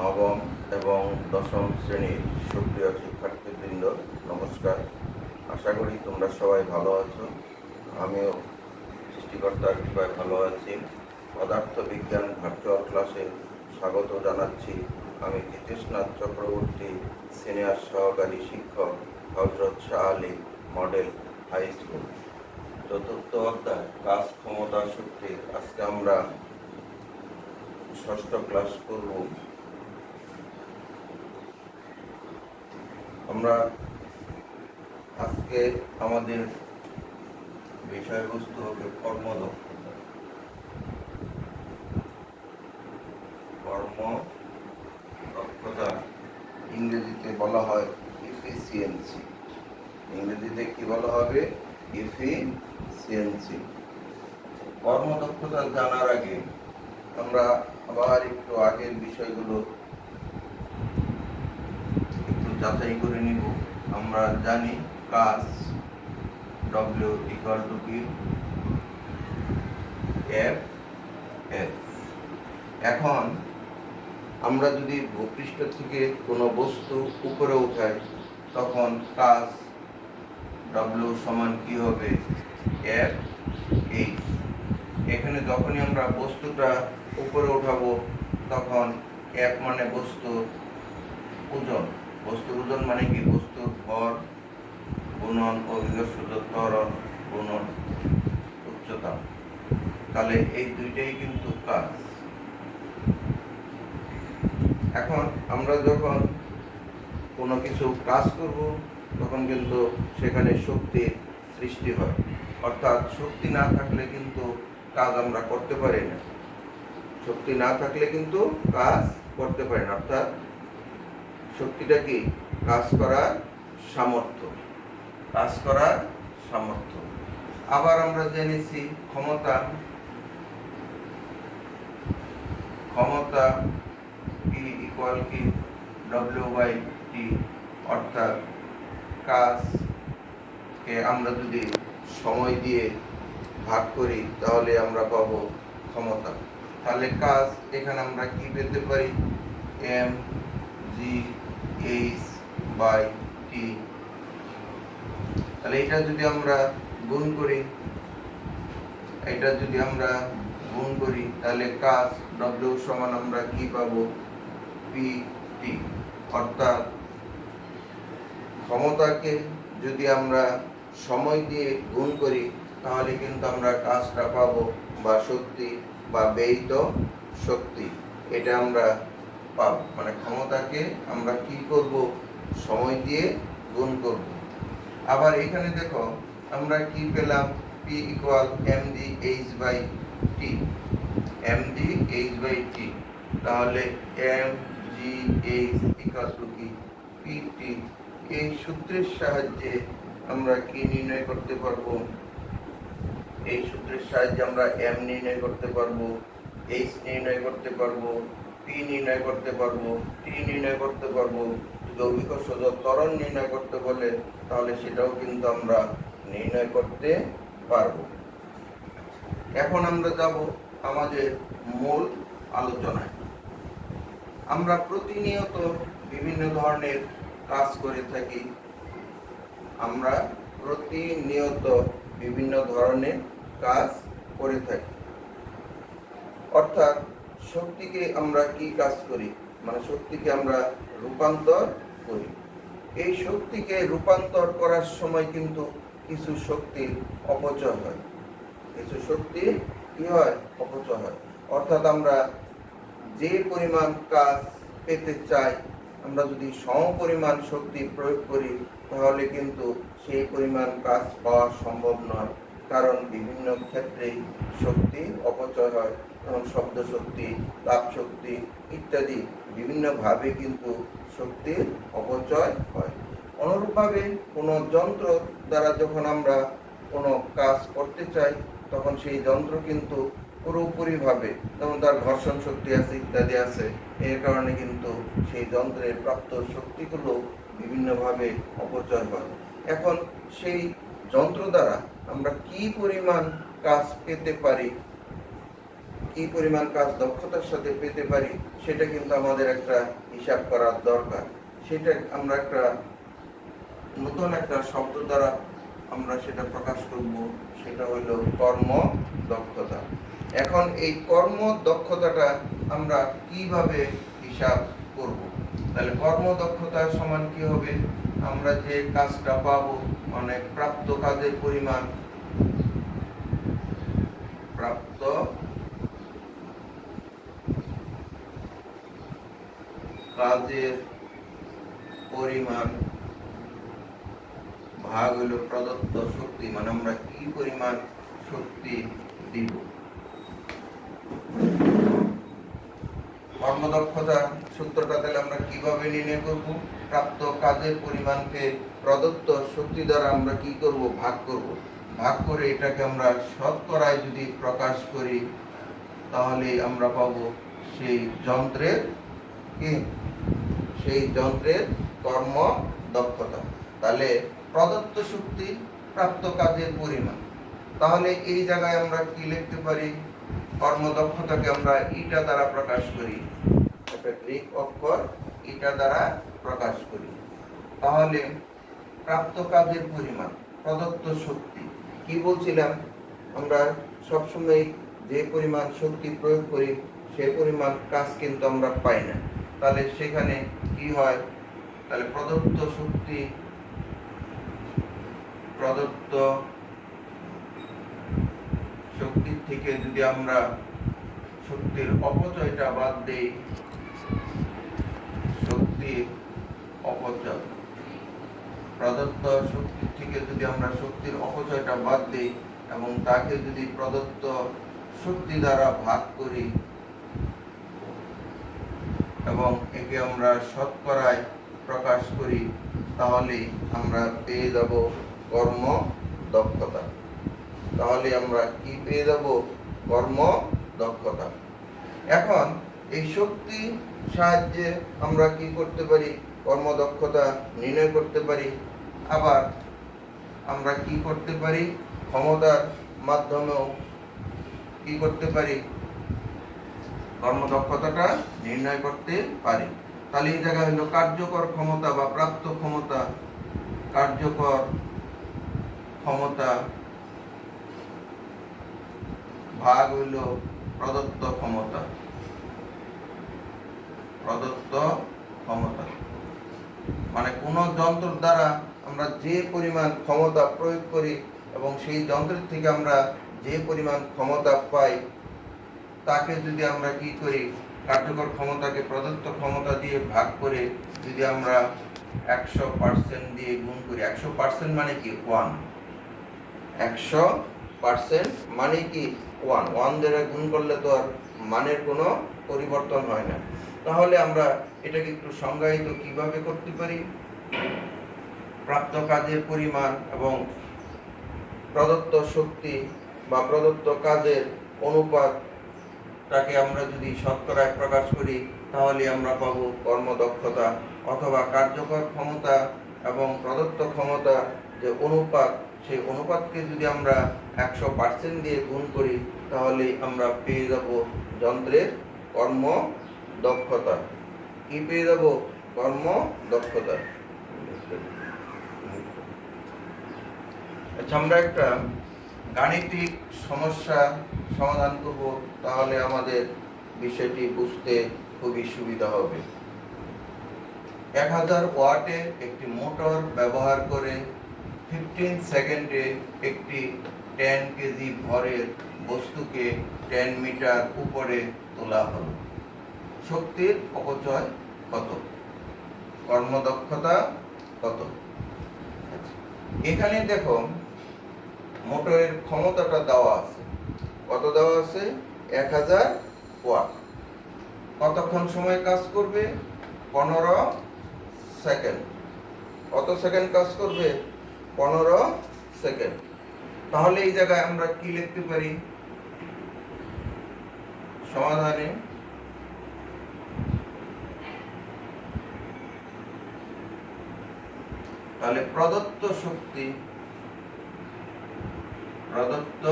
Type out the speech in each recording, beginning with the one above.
নবম এবং দশম শ্রেণীর সুপ্রিয় শিক্ষার্থীবৃন্দ, নমস্কার। আশা করি তোমরা সবাই ভালো আছো। আমিও সৃষ্টিকর্তার কৃপায় ভালো আছি। পদার্থ বিজ্ঞান ভার্চুয়াল ক্লাসে স্বাগত জানাচ্ছি। আমি জিতেশনাথ চক্রবর্তী, সিনিয়র সহকারী শিক্ষক, Hazrat Shah Ali model high school. চতুর্থ অধ্যায় কাজ ক্ষমতা শক্তি। আজকে আমরা ষষ্ঠ ক্লাস করব। আমরা আজকে আমাদের বিষয়বস্তু হবে কর্মদক্ষতা। কর্মদক্ষতা ইংরেজিতে বলা হয় ইফিসিয়েন্সি। ইংরেজিতে কি বলা হবে? ইফিসিয়েন্সি। কর্মদক্ষতা জানার আগে আমরা আবার একটু আগের বিষয়গুলো একটু যাচাই করে নিব। আমরা জানি কাজ W ইকুয়াল টু কি? F F। এখন আমরা যদি ভূপৃষ্ঠ থেকে কোনো বস্তু উপরে উঠাই তখন কাজ W সমান কি হবে? F H। এখানে যখনই আমরা বস্তুটা উপরে উঠাবো তখন F মানে বস্তুর ওজন। বস্তুর ওজন মানে কি? বস্তুর ভর গুণন অভিকর্ষ ত্বরণ গুণন উচ্চতা। তাহলে এই দুইটাই কিন্তু কাজ। এখন আমরা যখন কোনো কিছু কাজ করব তখন কিন্তু সেখানে শক্তির সৃষ্টি হয়, অর্থাৎ শক্তি না থাকলে কিন্তু কাজ আমরা করতে পারি না। শক্তি না থাকলে কিন্তু কাজ করতে পারি না, অর্থাৎ শক্তিটা কি? কাজ করার সামর্থ্য। কাজ করার সামর্থ্য। আবার আমরা জেনেছি ক্ষমতা। ক্ষমতা কি ইকুয়াল কি? W/T। অর্থাৎ কাজকে আমরা যদি সময় দিয়ে ভাগ করি তাহলে আমরা পাবো ক্ষমতা। তাহলে কাজ এখানে আমরা কি পেতে পারি? mgh/t। তাহলে এটা যদি আমরা গুণ করি তাহলে কাজ W সমান আমরা কি পাবো? pt। অর্থাৎ ক্ষমতাকে যদি আমরা সময় দিয়ে গুণ করি তাহলে কিন্তু আমরা কাজটা পাবো, বা শক্তি বা ব্যয়িত শক্তি এটা আমরা পাবো। মানে ক্ষমতাকে আমরা কি করব? সময় দিয়ে গুণ করব। আবার এখানে দেখো আমরা কি পেলাম? P equal mgh/t। mgh/t। তাহলে mgh ইকুয়াল টু কি? pt। এই সূত্রের সাহায্যে আমরা কি নির্ণয় করতে পারবো? এই সূত্রের সাহায্যে আমরা m নির্ণয় করতে পারবো, h নির্ণয় করতে পারবো, p নির্ণয় করতে পারবো, t নির্ণয় করতে পারবো। যদি অভিকর্ষ ত্বরণ নির্ণয় করতে বলে তাহলে সেটাও কিন্তু আমরা নির্ণয় করতে পারবো। এখন আমরা যাব আমাদের মূল আলোচনায়। আমরা প্রতিনিয়ত বিভিন্ন ধরনের কাজ করে থাকি। অর্থাৎ শক্তিকে আমরা কি কাজ করি? মানে শক্তিকে আমরা রূপান্তর করি। এই শক্তিকে রূপান্তর করার সময় কিন্তু কিছু শক্তির অপচয় হয়। অপচয় হয়। অর্থাৎ আমরা যে পরিমাণ কাজ পেতে চাই, আমরা যদি সমপরিমাণ শক্তি প্রয়োগ করি তাহলে কিন্তু সেই পরিমাণ কাজ পাওয়া সম্ভব নয়, কারণ বিভিন্ন ক্ষেত্রেই শক্তি অপচয় হয়। যেমন শব্দ শক্তি, তাপ শক্তি ইত্যাদি বিভিন্নভাবে কিন্তু শক্তির অপচয় হয়। অনুরূপভাবে কোনো যন্ত্র দ্বারা যখন আমরা কোনো কাজ করতে চাই তখন সেই যন্ত্র কিন্তু পুরোপুরিভাবে, যেমন তার ঘর্ষণ শক্তি আছে ইত্যাদি আছে, এর কারণে কিন্তু সেই যন্ত্রের প্রাপ্ত শক্তিগুলো বিভিন্নভাবে অপচয় হয়। এখন সেই যন্ত্র দ্বারা আমরা কি পরিমাণ কাজ পেতে পারি, কি পরিমাণ কাজ দক্ষতার সাথে পেতে পারি সেটা কিন্তু আমাদের একটা হিসাব করার দরকার। সেটা আমরা একটা নতুন একটা শব্দ দ্বারা আমরা সেটা প্রকাশ করব, সেটা হলো কর্ম দক্ষতা। এখন এই কর্ম দক্ষতাটা আমরা কিভাবে হিসাব করব? তাহলে কর্ম দক্ষতা সমান কি হবে? আমরা যে কাজটা পাবো, মানে প্রাপ্ত কাজের পরিমাণ, প্রাপ্ত কাজের পরিমাণ ভাগ হলো প্রদত্ত শক্তি, মানে আমরা কি পরিমাণ শক্তি দিব। কর্মদক্ষতা সূত্রটা তাহলে আমরা কিভাবে নির্ণয় করব? প্রাপ্ত কাজের পরিমাণকে প্রদত্ত শক্তি দ্বারা আমরা কি করব? ভাগ করব। ভাগ করে এটাকে আমরা শতকরায় যদি প্রকাশ করি তাহলে আমরা পাবো সেই যন্ত্রের কি, সেই যন্ত্রের কর্ম দক্ষতা। তাহলে প্রদত্ত শক্তি প্রাপ্ত কাজের পরিমাণ, তাহলে এই জায়গায় আমরা কি লিখতে পারি? কর্মদক্ষতাকে আমরা ইটা দ্বারা প্রকাশ করি, একটা গ্রিক অক্ষর ইটা দ্বারা প্রকাশ করি। তাহলে প্রাপ্ত কাজের পরিমাণ, প্রদত্ত শক্তি, কি বলছিলাম? আমরা সবসময় যে পরিমাণ শক্তি প্রয়োগ করি সে পরিমাণ কাজ কিন্তু আমরা পাই না। তাহলে সেখানে কি হয়? তাহলে প্রদত্ত শক্তি, প্রদত্ত শক্তির থেকে যদি আমরা শক্তির অপচয়টা বাদ দেই, শক্তির অপচয়, প্রদত্ত শক্তির থেকে যদি আমরা শক্তির অপচয়টা বাদ দিই এবং তাকে যদি প্রদত্ত শক্তি দ্বারা ভাগ করি এবং একে আমরা শতকরায় প্রকাশ করি, তাহলে আমরা পেয়ে যাব কর্ম দক্ষতা। তাহলে আমরা কি পেয়ে যাব? কর্ম দক্ষতা। এখন এই শক্তি সাহায্যে আমরা কি করতে পারি? কর্মদক্ষতা নির্ণয় করতে পারি। আবার আমরা কি করতে পারি? ক্ষমতার মাধ্যমেও কি করতে পারি? কর্মদক্ষতাটা নির্ণয় করতে পারি। তাহলে এই জায়গা হলো কার্যকর ক্ষমতা বা প্রাপ্ত ক্ষমতা, কার্যকর ক্ষমতা ভাগ হইল প্রদত্ত ক্ষমতা, প্রদত্ত ক্ষমতা, মানে কোন যন্ত্র দ্বারা আমরা যে পরিমাণ ক্ষমতা প্রয়োগ করি এবং সেই যন্ত্রের থেকে আমরা যে পরিমাণ ক্ষমতা পাই তাকে যদি আমরা কি করি? কার্যকর ক্ষমতাকে প্রদত্ত ক্ষমতা দিয়ে ভাগ করে যদি আমরা 100% দিয়ে গুণ করি, 100% মানে কি? 1, 100% মানে কি? 1 দ্বারা গুণ করলে তো আর মানের কোনো পরিবর্তন হয় না। তাহলে আমরা এটাকে একটু সংজ্ঞায়িত কিভাবে করতে পারি? প্রাপ্ত কাজের পরিমাণ এবং প্রদত্ত শক্তি বা প্রদত্ত কাজের অনুপাতটাকে আমরা যদি শতকরায় প্রকাশ করি তাহলে আমরা পাবো কর্মদক্ষতা। অথবা কার্যকর ক্ষমতা এবং প্রদত্ত ক্ষমতা যে অনুপাত, সেই অনুপাতকে যদি আমরা 100% দিয়ে গুণ করি তাহলে আমরা পেয়ে যাব যন্ত্রের কর্ম দক্ষতা। কি পেয়ে যাব? কর্ম দক্ষতা। আচ্ছা, আমরা একটা গাণিতিক সমস্যা সমাধান করব, তাহলে আমাদের বিষয়টি বুঝতে খুবই সুবিধা হবে। 1000 ওয়াটের একটি মোটর ব্যবহার করে 15 সেকেন্ডে একটি 10 কেজি ভরের বস্তুকে 10 মিটার উপরে তোলা হলো। শক্তির অপচয় কত? কর্মদক্ষতা কত? এখানে দেখো মোটরের ক্ষমতাটা দেওয়া আছে। কত দেওয়া আছে? 1000 ওয়াট। কতক্ষণ সময় কাজ করবে? 15 সেকেন্ড। কত সেকেন্ড কাজ করবে? 15 সেকেন্ড। তাহলে এই জায়গায় আমরা কি লিখতে পারি সমাধানে? তাহলে প্রদত্ত শক্তি, প্রদত্ত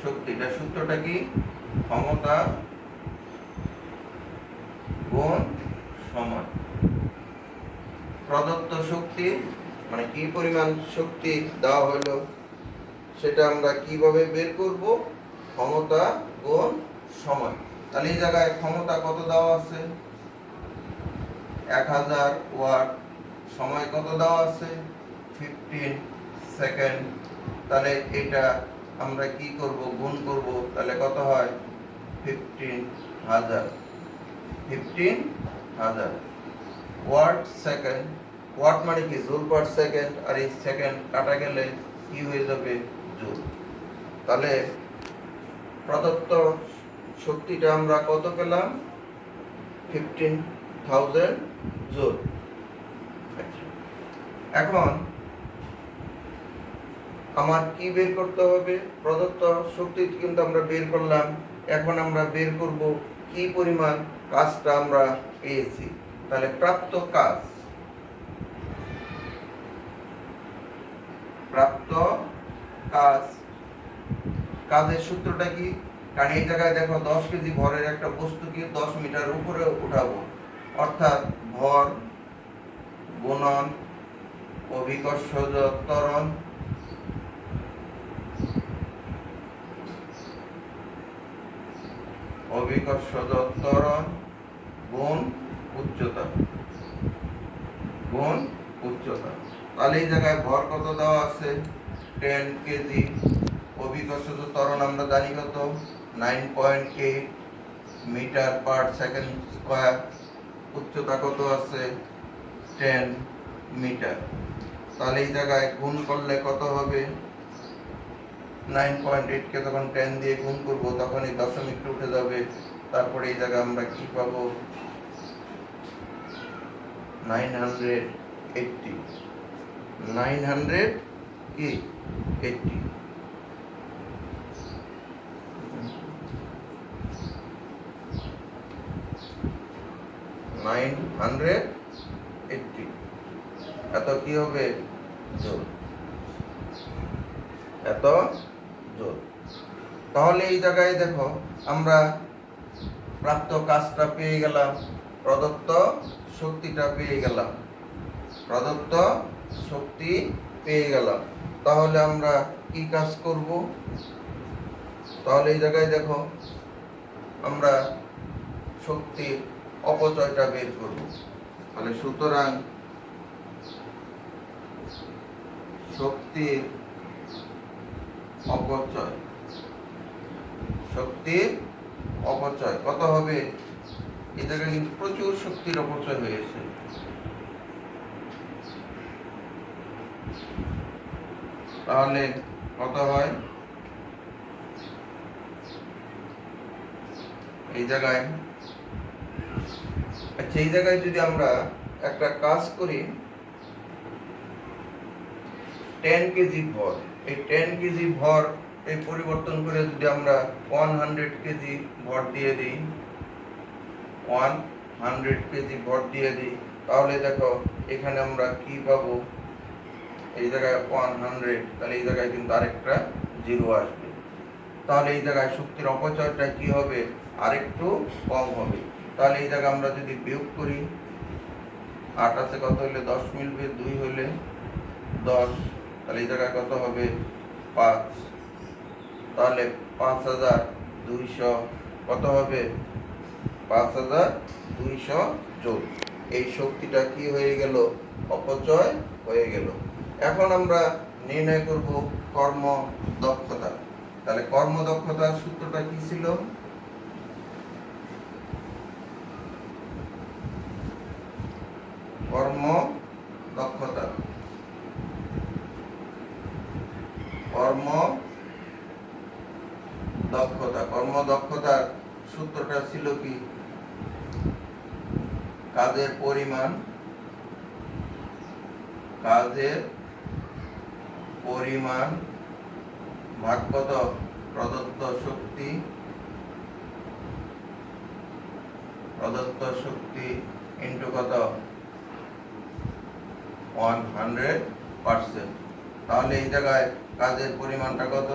শক্তি, এটা সূত্রটা কি? ক্ষমতা গুণ সময়। প্রদত্ত শক্তি মানে কি পরিমাণ শক্তি দেওয়া হলো সেটা আমরা কিভাবে বের করব? ক্ষমতা গুণ সময়। তাহলে এই জায়গায় ক্ষমতা কত দেওয়া আছে? 1000 ওয়াট। সময় কত দেওয়া আছে? 15 সেকেন্ড। তাহলে এটা আমরা কি করব? গুণ করব। তাহলে কত হয়? 15000। 15000 ওয়াট সেকেন্ড। ওয়াট মানে কি? Joule per second. আর এই সেকেন্ড কাটা গেলে কি হয়ে যাবে? জুল। তাহলে প্রদত্ত শক্তিটা আমরা কত পেলাম? 15000 জুল। এখন আমার কি বের করতে হবে? প্রদত্ত শক্তি কিন্তু আমরা বের করলাম। এখন আমরা বের করব কি পরিমাণ কাজটা আমরা পেয়েছি। তাহলে প্রাপ্ত কাজ, কাজের সূত্রটা কি? কারণ এই জায়গায় দেখো 10 কেজি ভরের একটা বস্তুকে 10 মিটার উপরে উঠাবো, অর্থাৎ ভর গুণন অভিকর্ষজ ত্বরণ গুণ উচ্চতা। তাহলে এই জায়গায় ভর কত দেওয়া আছে? 10 কেজি। অভিকর্ষজ ত্বরণ আমরা জানি কত? 9.8 মিটার পার সেকেন্ড স্কয়ার। উচ্চতা কত আছে? 10 মিটার। তাহলে এই জায়গায় গুণ করলে কত হবে? 9.8 কে যখন 10 দিয়ে গুণ করব তখন এই দশমিকটা উঠে যাবে। তারপরে এই জায়গায় আমরা কি পাবো? 980। 980 980 এত কি হবে? জুল। এত জুল। তাহলে এই জায়গায় দেখো আমরা প্রাপ্ত কাজটা পেয়ে গেলাম, প্রদত্ত শক্তিটা পেয়ে গেলাম। তাহলে আমরা কি কাজ করব? তাহলে এই জায়গায় দেখো আমরা শক্তির অপচয়টা বের করব। তাহলে সুতরাং শক্তির অপচয় কত হবে? এই জায়গায় কিন্তু প্রচুর শক্তির অপচয় হয়েছে। তাহলে কত হয়? এই জায়গায় যদি আমরা একটা কাজ করি, 10 কেজি ভর, এই 10 কেজি ভর এই পরিবর্তন করে যদি আমরা 100 কেজি ভর দিয়ে দিই, 100 কেজি ভর দিয়ে দিই, তাহলে দেখো এখানে আমরা কি পাবো? এই জায়গায় 100, তাহলে এই জায়গায় কিন্তু আরেকটা জিরো আসবে। তাহলে এই জায়গায় শক্তির অপচয়টা কি হবে? আরেকটু কম হবে। তাহলে এই জায়গায় আমরা যদি বিয়োগ করি, 8 আছে কত হলে 10 মিলবে? 2 হলে 10। তাহলে এই জায়গায় কত হবে? 5। তাহলে 5200 কত হবে? 5200 জুল। এই শক্তিটা কি হয়ে গেল? অপচয় হয়ে গেল। এখন আমরা নির্ণয় করব কর্মদক্ষতা। তাহলে কর্মদক্ষতার সূত্রটা কি ছিল? কর্মদক্ষতার সূত্রটা ছিল কি? কাজের পরিমাণ ভাগ কত? প্রদত্ত শক্তি ইনটু কত? 100%। তাহলে এই জায়গায় কাজের পরিমাণটা কত?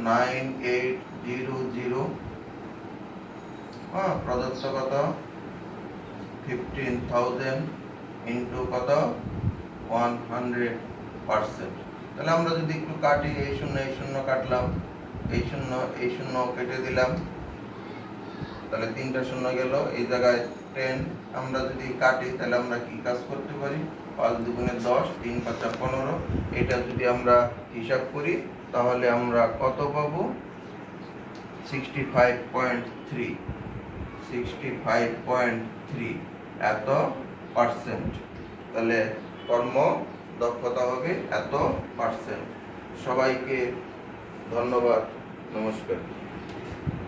9800, হ্যাঁ, প্রদত্ত কত 15,000 ইন্টু কত 100%। তাহলে আমরা যদি একটু কাটি, এই শূন্য কাটলাম, এই শূন্য কেটে দিলাম, তাহলে 3টা শূন্য গেল, এই জায়গায় 10 আমরা যদি কাটি তাহলে আমরা কি কাজ করতে পারি, 5 দুগুণে 10, 3 5 15। এটা যদি আমরা হিসাব করি তাহলে আমরা কত পাবো, 65.3 এত পার্সেন্ট। তাহলে কর্ম দক্ষতা হবে এত পার্সেন্ট। সবাইকে ধন্যবাদ, নমস্কার।